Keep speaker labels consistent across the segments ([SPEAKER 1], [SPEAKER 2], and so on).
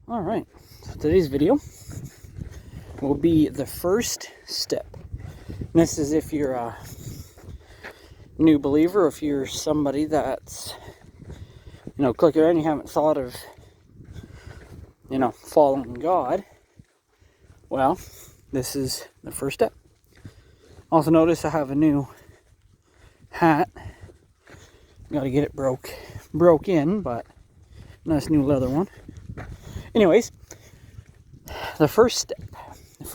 [SPEAKER 1] Alright, so today's video will be the first step. And this is if you're a new believer, if you're somebody that's, click around, you haven't thought of, following God. Well, this is the first step. Also notice I have a new hat. Got to get it broke in, but nice new leather one. Anyways, the first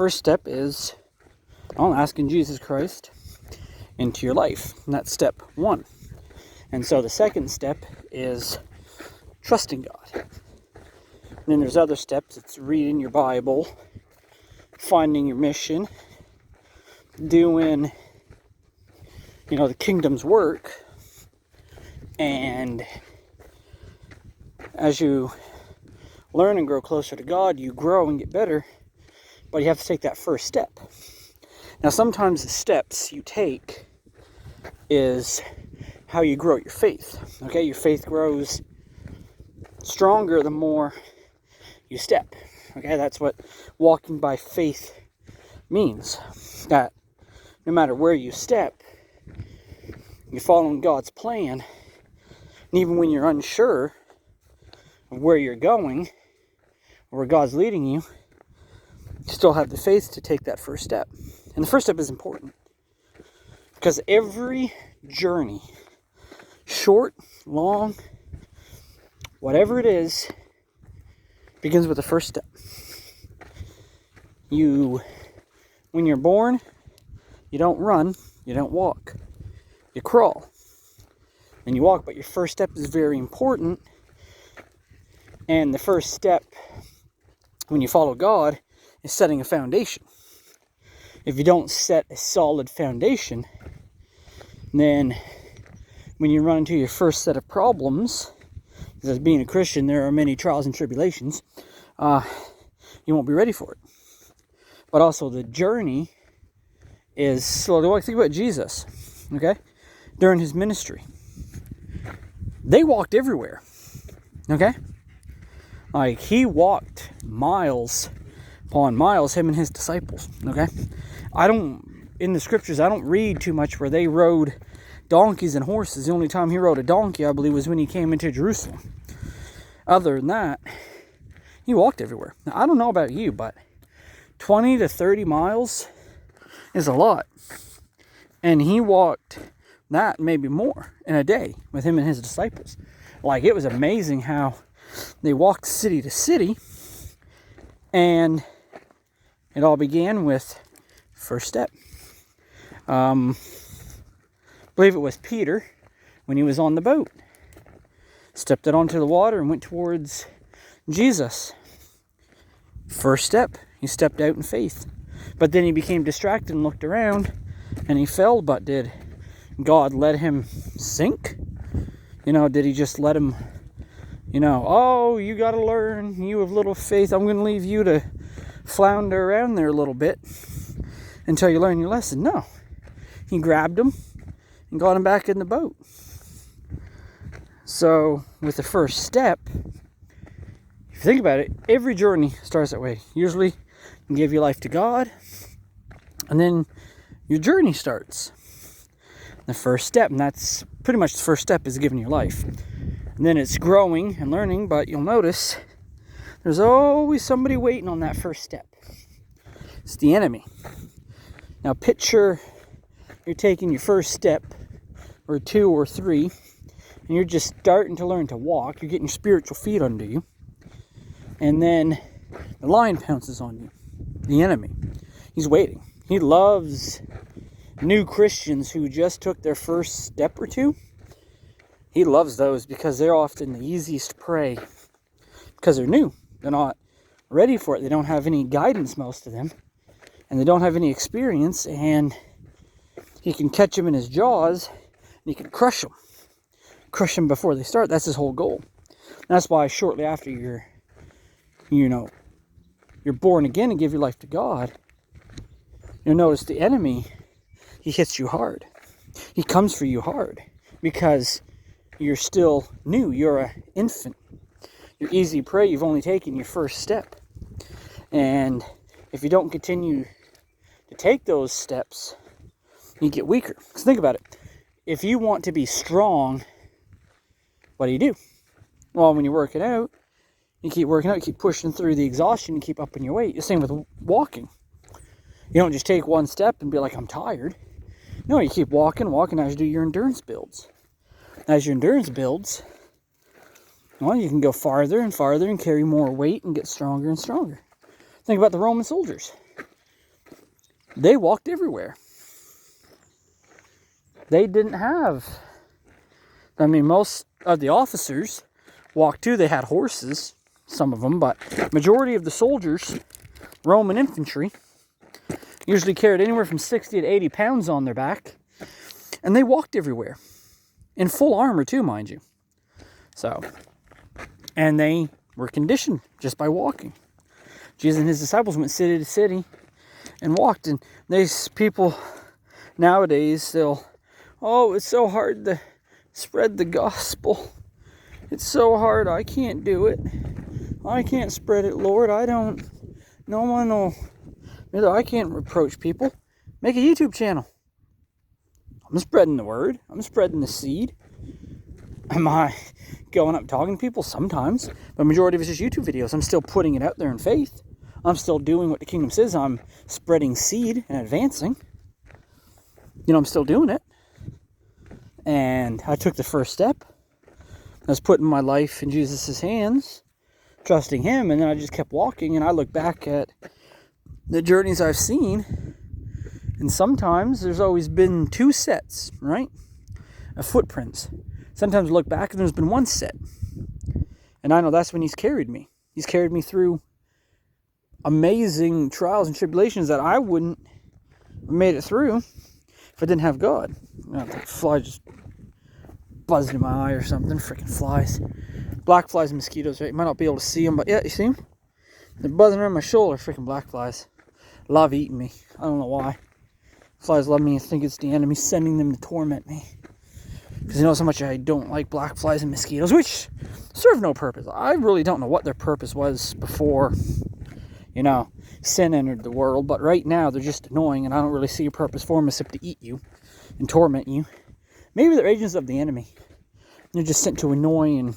[SPEAKER 1] step is asking Jesus Christ into your life. And that's step one. And so the second step is trusting God. And then there's other steps. It's reading your Bible, finding your mission, doing, the kingdom's work. And as you learn and grow closer to God, you grow and get better, but you have to take that first step. Now, sometimes the steps you take is how you grow your faith. Okay, your faith grows stronger the more you step. Okay, that's what walking by faith means. That no matter where you step, you're following God's plan. And even when you're unsure of where you're going, or where God's leading you, you still have the faith to take that first step. And the first step is important. Because every journey, short, long, whatever it is, begins with the first step. When you're born, you don't run, you don't walk, you crawl. And you walk, but your first step is very important. And the first step, when you follow God, is setting a foundation. If you don't set a solid foundation, then when you run into your first set of problems, because as being a Christian, there are many trials and tribulations, you won't be ready for it. But also the journey is slow. Think about Jesus, okay? During his ministry. They walked everywhere, okay? Like, he walked miles upon miles, him and his disciples, okay? In the scriptures, I don't read too much where they rode donkeys and horses. The only time he rode a donkey, I believe, was when he came into Jerusalem. Other than that, he walked everywhere. Now, I don't know about you, but 20 to 30 miles is a lot. And he walked that, maybe more, in a day with him and his disciples. Like, it was amazing how they walked city to city, and it all began with first step. I believe it was Peter, when he was on the boat, stepped out onto the water and went towards Jesus. First step, he stepped out in faith. But then he became distracted and looked around, and he fell. But did God let him sink? Did he just let him, oh, you got to learn, you have little faith, I'm going to leave you to flounder around there a little bit until you learn your lesson? No. He grabbed him and got him back in the boat. So, with the first step, if you think about it, every journey starts that way. Usually, you give your life to God, and then your journey starts. The first step, and that's pretty much the first step, is giving your life. And then it's growing and learning, but you'll notice there's always somebody waiting on that first step. It's the enemy. Now picture you're taking your first step, or two or three, and you're just starting to learn to walk. You're getting your spiritual feet under you. And then the lion pounces on you. The enemy. He's waiting. He loves new Christians who just took their first step or two. He loves those because they're often the easiest prey, because they're new. They're not ready for it. They don't have any guidance, most of them, and they don't have any experience, and he can catch them in his jaws, and he can crush them before they start. That's his whole goal. And that's why shortly after you're born again and give your life to God, you'll notice the enemy, he hits you hard. He comes for you hard because you're still new. You're an infant. You're easy prey. You've only taken your first step. And if you don't continue to take those steps, you get weaker. Because think about it. If you want to be strong, what do? Well, when you're working out, you keep working out, you keep pushing through the exhaustion, you keep upping your weight. The same with walking. You don't just take one step and be like, I'm tired. No, you keep walking as you do your endurance builds. As your endurance builds, well, you can go farther and farther and carry more weight and get stronger and stronger. Think about the Roman soldiers. They walked everywhere. They didn't have, most of the officers walked too. They had horses, some of them, but majority of the soldiers, Roman infantry, usually carried anywhere from 60 to 80 pounds on their back, and they walked everywhere. In full armor too, mind you. So, and they were conditioned just by walking. Jesus and his disciples went city to city and walked. And these people nowadays, it's so hard to spread the gospel. It's so hard, I can't do it. I can't spread it, Lord. No one will. I can't approach people. Make a YouTube channel. I'm spreading the word. I'm spreading the seed. Am I going up and talking to people? Sometimes. But the majority of it's just YouTube videos. I'm still putting it out there in faith. I'm still doing what the kingdom says. I'm spreading seed and advancing. I'm still doing it. And I took the first step. I was putting my life in Jesus' hands, trusting him, and then I just kept walking, and I look back at the journeys I've seen, and sometimes there's always been two sets, right, of footprints. Sometimes I look back and there's been one set, and I know that's when he's carried me. He's carried me through amazing trials and tribulations that I wouldn't have made it through if I didn't have God. The fly just buzzed in my eye or something. Freaking flies. Black flies and mosquitoes, right? You might not be able to see them, but yeah, you see them? They're buzzing around my shoulder. Freaking black flies. Love eating me. I don't know why. Flies love me and think it's the enemy sending them to torment me. Because you know so much I don't like black flies and mosquitoes, which serve no purpose. I really don't know what their purpose was before, sin entered the world. But right now, they're just annoying, and I don't really see a purpose for them except to eat you and torment you. Maybe they're agents of the enemy. They're just sent to annoy and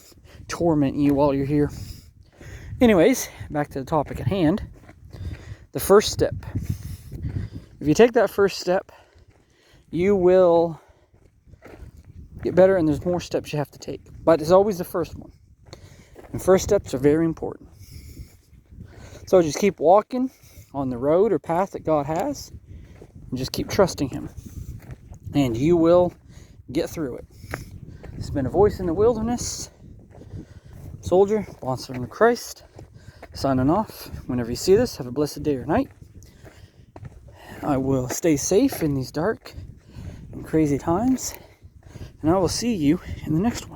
[SPEAKER 1] torment you while you're here. Anyways, back to the topic at hand. The first step. If you take that first step, you will get better, and there's more steps you have to take. But it's always the first one. And first steps are very important. So just keep walking on the road or path that God has, and just keep trusting him. And you will get through it. It's been a voice in the wilderness. Soldier, bondservant of Christ, signing off. Whenever you see this, have a blessed day or night. I will stay safe in these dark and crazy times, and I will see you in the next one.